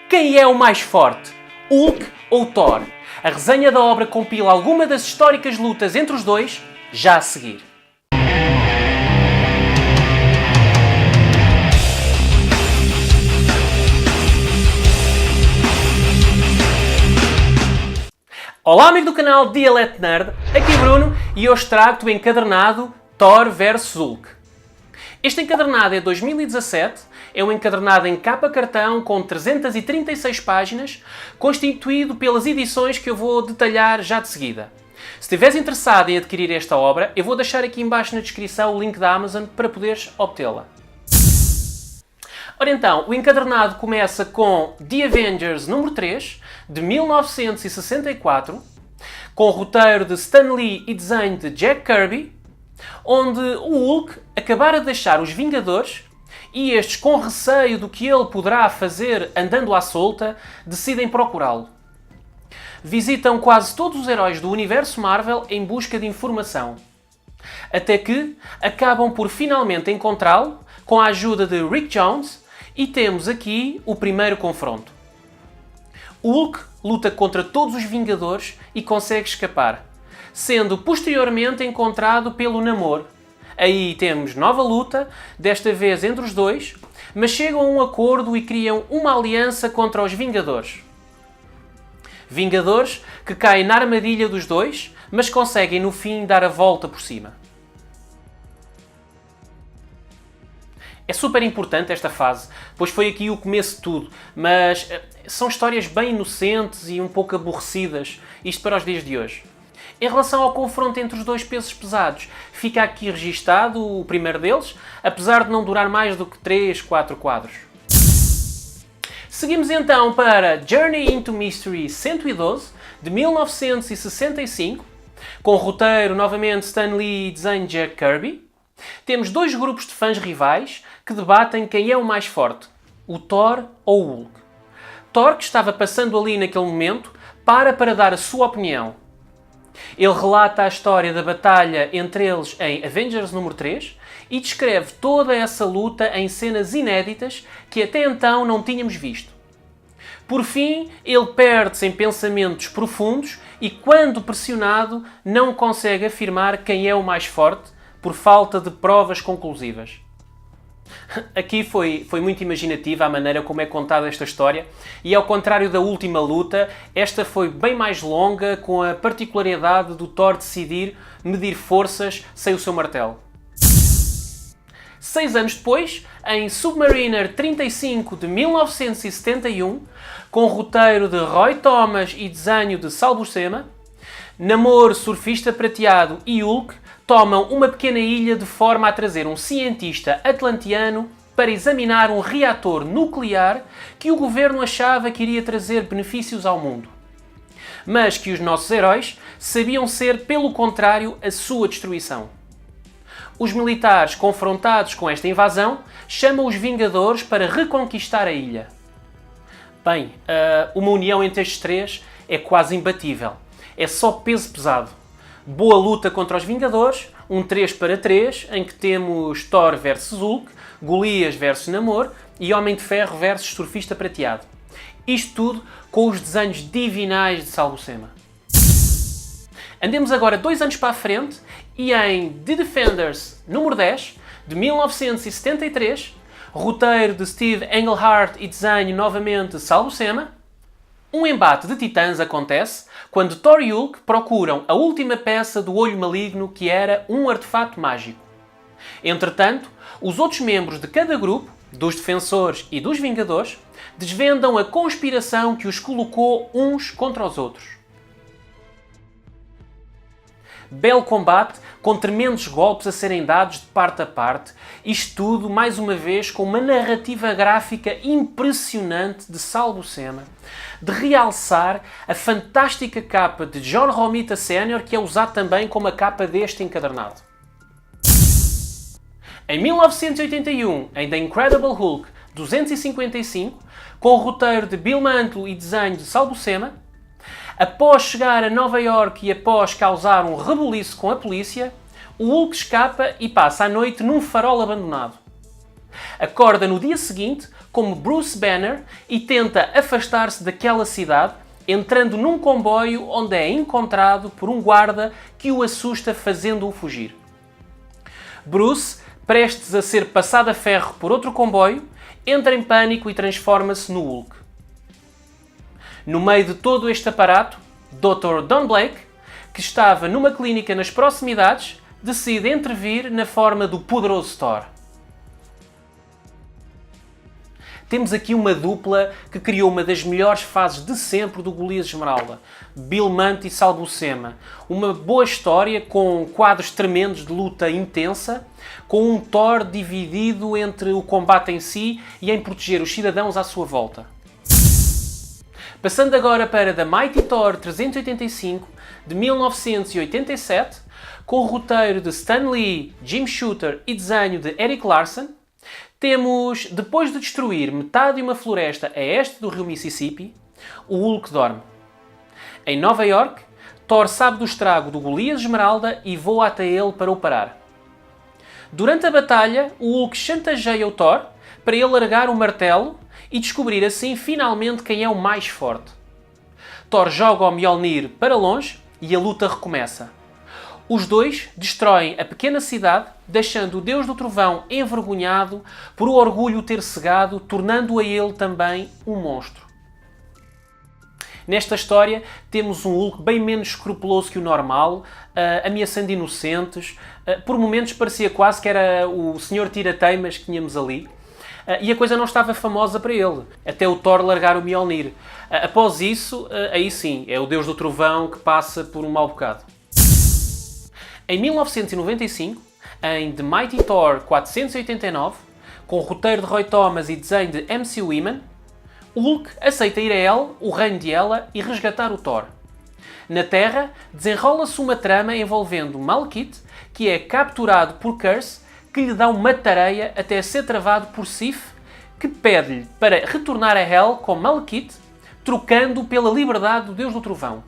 Quem é o mais forte? Hulk ou Thor? A resenha da obra compila alguma das históricas lutas entre os dois, já a seguir. Olá amigo do canal Dialect Nerd, aqui é Bruno e hoje trago-te o encadernado Thor vs Hulk. Este encadernado é de 2017, é um encadernado em capa cartão com 336 páginas, constituído pelas edições que eu vou detalhar já de seguida. Se estiveres interessado em adquirir esta obra, eu vou deixar aqui em baixo na descrição o link da Amazon para poderes obtê-la. Ora então, o encadernado começa com The Avengers número 3, de 1964, com roteiro de Stan Lee e desenho de Jack Kirby, onde o Hulk acabara de deixar os Vingadores e estes, com receio do que ele poderá fazer andando à solta, decidem procurá-lo. Visitam quase todos os heróis do universo Marvel em busca de informação. Até que acabam por finalmente encontrá-lo com a ajuda de Rick Jones e temos aqui o primeiro confronto. O Hulk luta contra todos os Vingadores e consegue escapar, sendo posteriormente encontrado pelo Namor. Aí temos nova luta, desta vez entre os dois, mas chegam a um acordo e criam uma aliança contra os Vingadores. Vingadores que caem na armadilha dos dois, mas conseguem no fim dar a volta por cima. É super importante esta fase, pois foi aqui o começo de tudo, mas são histórias bem inocentes e um pouco aborrecidas, isto para os dias de hoje. Em relação ao confronto entre os dois pesos pesados, fica aqui registado o primeiro deles, apesar de não durar mais do que 3, 4 quadros. Seguimos então para Journey into Mystery 112, de 1965, com roteiro novamente Stan Lee e desenho Jack Kirby. Temos dois grupos de fãs rivais que debatem quem é o mais forte, o Thor ou o Hulk. Thor, que estava passando ali naquele momento, para dar a sua opinião. Ele relata a história da batalha entre eles em Avengers número 3 e descreve toda essa luta em cenas inéditas que até então não tínhamos visto. Por fim, ele perde-se em pensamentos profundos e, quando pressionado, não consegue afirmar quem é o mais forte por falta de provas conclusivas. Aqui foi muito imaginativa a maneira como é contada esta história e, ao contrário da última luta, esta foi bem mais longa, com a particularidade do Thor decidir medir forças sem o seu martelo. 6 anos depois, em Submariner 35 de 1971, com roteiro de Roy Thomas e desenho de Sal Buscema, Namor, Surfista Prateado e Hulk tomam uma pequena ilha de forma a trazer um cientista atlanteano para examinar um reator nuclear que o governo achava que iria trazer benefícios ao mundo, mas que os nossos heróis sabiam ser, pelo contrário, a sua destruição. Os militares, confrontados com esta invasão, chamam os Vingadores para reconquistar a ilha. Bem, uma união entre estes três é quase imbatível. É só peso pesado. Boa luta contra os Vingadores, um 3-3, em que temos Thor vs Hulk, Golias vs Namor e Homem de Ferro vs Surfista Prateado. Isto tudo com os desenhos divinais de Sal Buscema. Andemos agora 2 anos para a frente e em The Defenders número 10, de 1973, roteiro de Steve Englehart e desenho novamente de Sal Buscema, um embate de titãs acontece quando Thor e Hulk procuram a última peça do olho maligno, que era um artefato mágico. Entretanto, os outros membros de cada grupo, dos Defensores e dos Vingadores, desvendam a conspiração que os colocou uns contra os outros. Belo combate, com tremendos golpes a serem dados de parte a parte, isto tudo, mais uma vez, com uma narrativa gráfica impressionante de Sal Buscema, de realçar a fantástica capa de John Romita Sr., que é usado também como a capa deste encadernado. Em 1981, em The Incredible Hulk 255, com o roteiro de Bill Mantlo e desenho de Sal Buscema, após chegar a Nova York e após causar um rebuliço com a polícia, o Hulk escapa e passa a noite num farol abandonado. Acorda no dia seguinte como Bruce Banner e tenta afastar-se daquela cidade, entrando num comboio onde é encontrado por um guarda que o assusta fazendo-o fugir. Bruce, prestes a ser passado a ferro por outro comboio, entra em pânico e transforma-se no Hulk. No meio de todo este aparato, Dr. Don Blake, que estava numa clínica nas proximidades, decide intervir na forma do poderoso Thor. Temos aqui uma dupla que criou uma das melhores fases de sempre do Golias Esmeralda, Bill Munt e Sal Buscema. Uma boa história com quadros tremendos de luta intensa, com um Thor dividido entre o combate em si e em proteger os cidadãos à sua volta. Passando agora para The Mighty Thor 385, de 1987, com o roteiro de Stan Lee, Jim Shooter e desenho de Erik Larsen, temos, depois de destruir metade de uma floresta a este do rio Mississippi, o Hulk dorme. Em Nova York, Thor sabe do estrago do Golias Esmeralda e voa até ele para o parar. Durante a batalha, o Hulk chantageia o Thor para ele largar o martelo e descobrir assim finalmente quem é o mais forte. Thor joga o Mjolnir para longe e a luta recomeça. Os dois destroem a pequena cidade, deixando o Deus do Trovão envergonhado por o orgulho ter cegado, tornando-o a ele também um monstro. Nesta história temos um Hulk bem menos escrupuloso que o normal, ameaçando inocentes. Por momentos parecia quase que era o Sr. Tira-Teimas que tínhamos ali. E a coisa não estava famosa para ele, até o Thor largar o Mjolnir. Após isso, aí sim, é o Deus do Trovão que passa por um mau bocado. Em 1995, em The Mighty Thor 489, com o roteiro de Roy Thomas e desenho de M.C. Wyman, Hulk aceita ir a El, o reino de Ela, e resgatar o Thor. Na Terra, desenrola-se uma trama envolvendo Malekith, que é capturado por Curse, que lhe dá uma tareia até ser travado por Sif, que pede-lhe para retornar a Hel com Malekith, trocando pela liberdade do Deus do Trovão.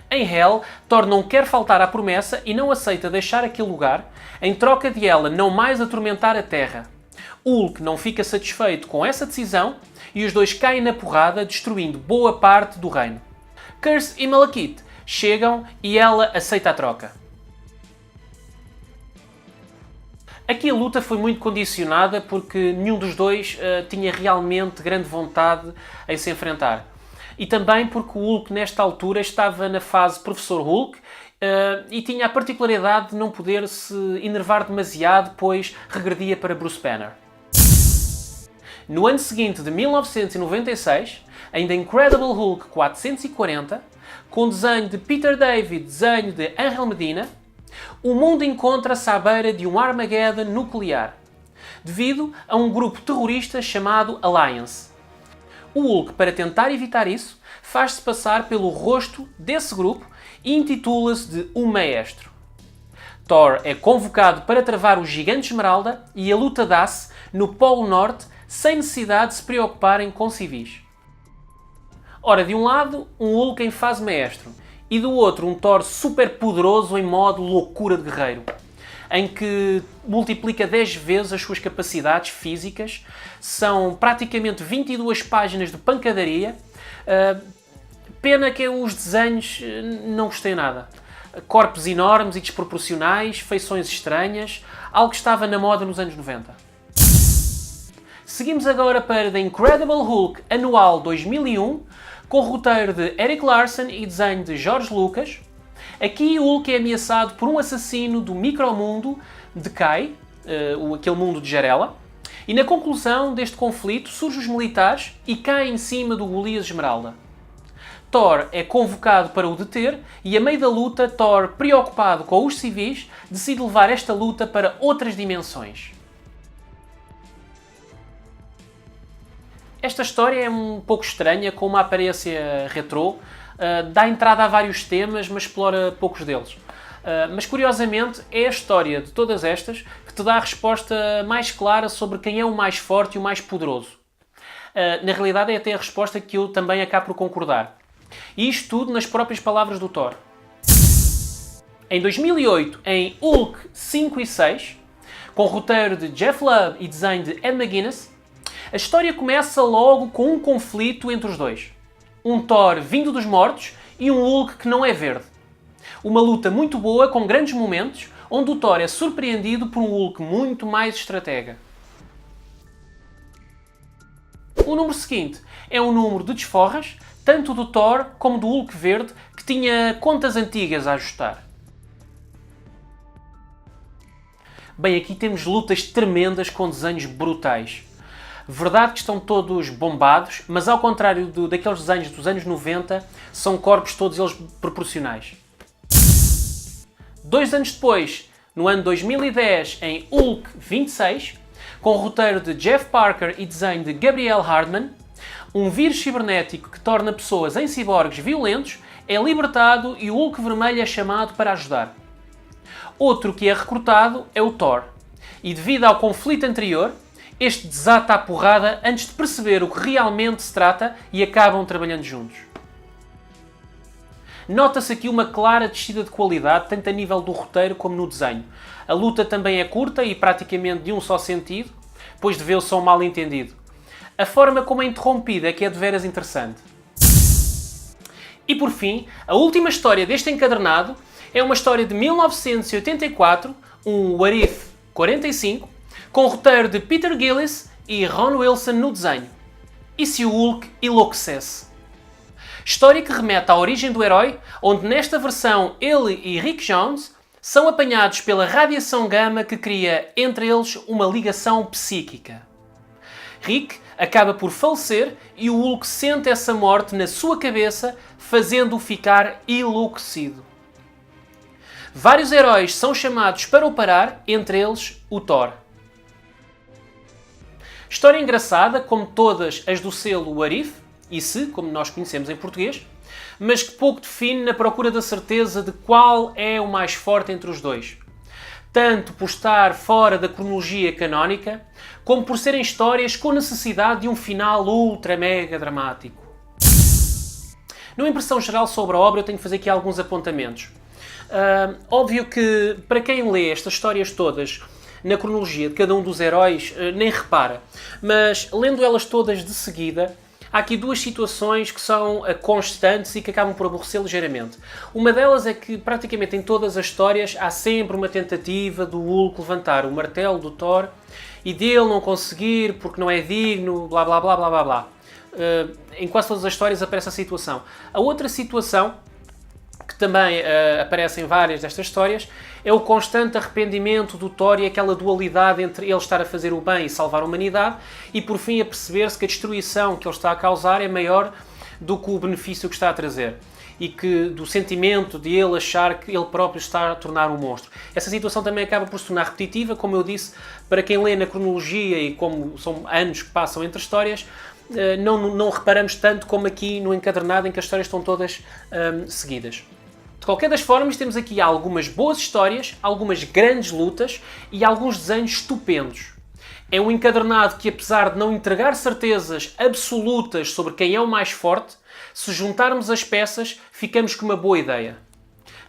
Em Hel, Thor não quer faltar à promessa e não aceita deixar aquele lugar, em troca de ela não mais atormentar a Terra. Hulk não fica satisfeito com essa decisão e os dois caem na porrada, destruindo boa parte do reino. Curse e Malekith chegam e ela aceita a troca. Aqui a luta foi muito condicionada porque nenhum dos dois tinha realmente grande vontade em se enfrentar. E também porque o Hulk nesta altura estava na fase Professor Hulk e tinha a particularidade de não poder se enervar demasiado, pois regredia para Bruce Banner. No ano seguinte de 1996, em The Incredible Hulk 440, com desenho de Peter David e desenho de Angel Medina, o mundo encontra-se à beira de um Armageddon nuclear, devido a um grupo terrorista chamado Alliance. O Hulk, para tentar evitar isso, faz-se passar pelo rosto desse grupo e intitula-se de O Maestro. Thor é convocado para travar o Gigante Esmeralda e a luta dá-se no Polo Norte sem necessidade de se preocuparem com civis. Ora, de um lado, um Hulk em fase Maestro e do outro um Thor super poderoso em modo loucura de guerreiro, em que multiplica 10 vezes as suas capacidades físicas. São praticamente 22 páginas de pancadaria. Pena que os desenhos não gostei nada. Corpos enormes e desproporcionais, feições estranhas, algo que estava na moda nos anos 90. Seguimos agora para The Incredible Hulk anual 2001, com o roteiro de Erik Larsen e desenho de George Lucas. Aqui o Hulk é ameaçado por um assassino do micromundo de Kai, aquele mundo de Jarela, e na conclusão deste conflito surgem os militares e caem em cima do Golias Esmeralda. Thor é convocado para o deter e a meio da luta Thor, preocupado com os civis, decide levar esta luta para outras dimensões. Esta história é um pouco estranha, com uma aparência retrô, dá entrada a vários temas, mas explora poucos deles. Mas curiosamente é a história de todas estas que te dá a resposta mais clara sobre quem é o mais forte e o mais poderoso. Na realidade é até a resposta que eu também acabo por concordar. E isto tudo nas próprias palavras do Thor. Em 2008, em Hulk 5 e 6, com roteiro de Jeff Lubb e desenho de Ed McGuinness, A história começa logo com um conflito entre os dois. Um Thor vindo dos mortos e um Hulk que não é verde. Uma luta muito boa, com grandes momentos, onde o Thor é surpreendido por um Hulk muito mais estratega. O número seguinte é um número de desforras, tanto do Thor como do Hulk verde, que tinha contas antigas a ajustar. Bem, aqui temos lutas tremendas com desenhos brutais. Verdade que estão todos bombados, mas ao contrário daqueles desenhos dos anos 90, são corpos todos eles proporcionais. 2 anos depois, no ano 2010, em Hulk 26, com roteiro de Jeff Parker e desenho de Gabriel Hardman, um vírus cibernético que torna pessoas em ciborgues violentos é libertado e o Hulk vermelho é chamado para ajudar. Outro que é recrutado é o Thor, e devido ao conflito anterior, este desata a porrada antes de perceber o que realmente se trata e acabam trabalhando juntos. Nota-se aqui uma clara descida de qualidade, tanto a nível do roteiro como no desenho. A luta também é curta e praticamente de um só sentido, pois deveu-se a um mal-entendido. A forma como é interrompida é que é de veras interessante. E por fim, a última história deste encadernado é uma história de 1984, um What If 45, com roteiro de Peter Gillis e Ron Wilson no desenho. E se o Hulk enlouquecesse? História que remete à origem do herói, onde nesta versão ele e Rick Jones são apanhados pela radiação gama que cria entre eles uma ligação psíquica. Rick acaba por falecer e o Hulk sente essa morte na sua cabeça, fazendo-o ficar enlouquecido. Vários heróis são chamados para o parar, entre eles o Thor. História engraçada, como todas as do selo What If, e se, como nós conhecemos em português, mas que pouco define na procura da certeza de qual é o mais forte entre os dois. Tanto por estar fora da cronologia canónica, como por serem histórias com necessidade de um final ultra mega dramático. Numa impressão geral sobre a obra, eu tenho que fazer aqui alguns apontamentos. Óbvio que, para quem lê estas histórias todas na cronologia de cada um dos heróis, nem repara. Mas, lendo elas todas de seguida, há aqui duas situações que são constantes e que acabam por aborrecer ligeiramente. Uma delas é que, praticamente em todas as histórias, há sempre uma tentativa do Hulk levantar o martelo do Thor e dele não conseguir porque não é digno, blá blá blá blá blá blá. Em quase todas as histórias aparece a situação. A outra situação, que também aparece em várias destas histórias, é o constante arrependimento do Thor e aquela dualidade entre ele estar a fazer o bem e salvar a humanidade e por fim a perceber-se que a destruição que ele está a causar é maior do que o benefício que está a trazer e que do sentimento de ele achar que ele próprio está a tornar um monstro. Essa situação também acaba por se tornar repetitiva, como eu disse, para quem lê na cronologia e como são anos que passam entre histórias, não reparamos tanto como aqui no encadernado em que as histórias estão todas seguidas. De qualquer das formas, temos aqui algumas boas histórias, algumas grandes lutas e alguns desenhos estupendos. É um encadernado que, apesar de não entregar certezas absolutas sobre quem é o mais forte, se juntarmos as peças, ficamos com uma boa ideia.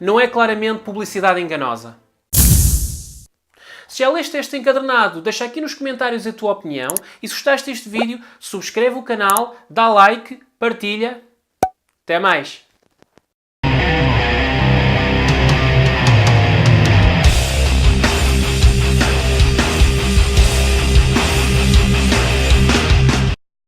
Não é claramente publicidade enganosa. Se já leste este encadernado, deixa aqui nos comentários a tua opinião e se gostaste deste vídeo, subscreve o canal, dá like, partilha. Até mais!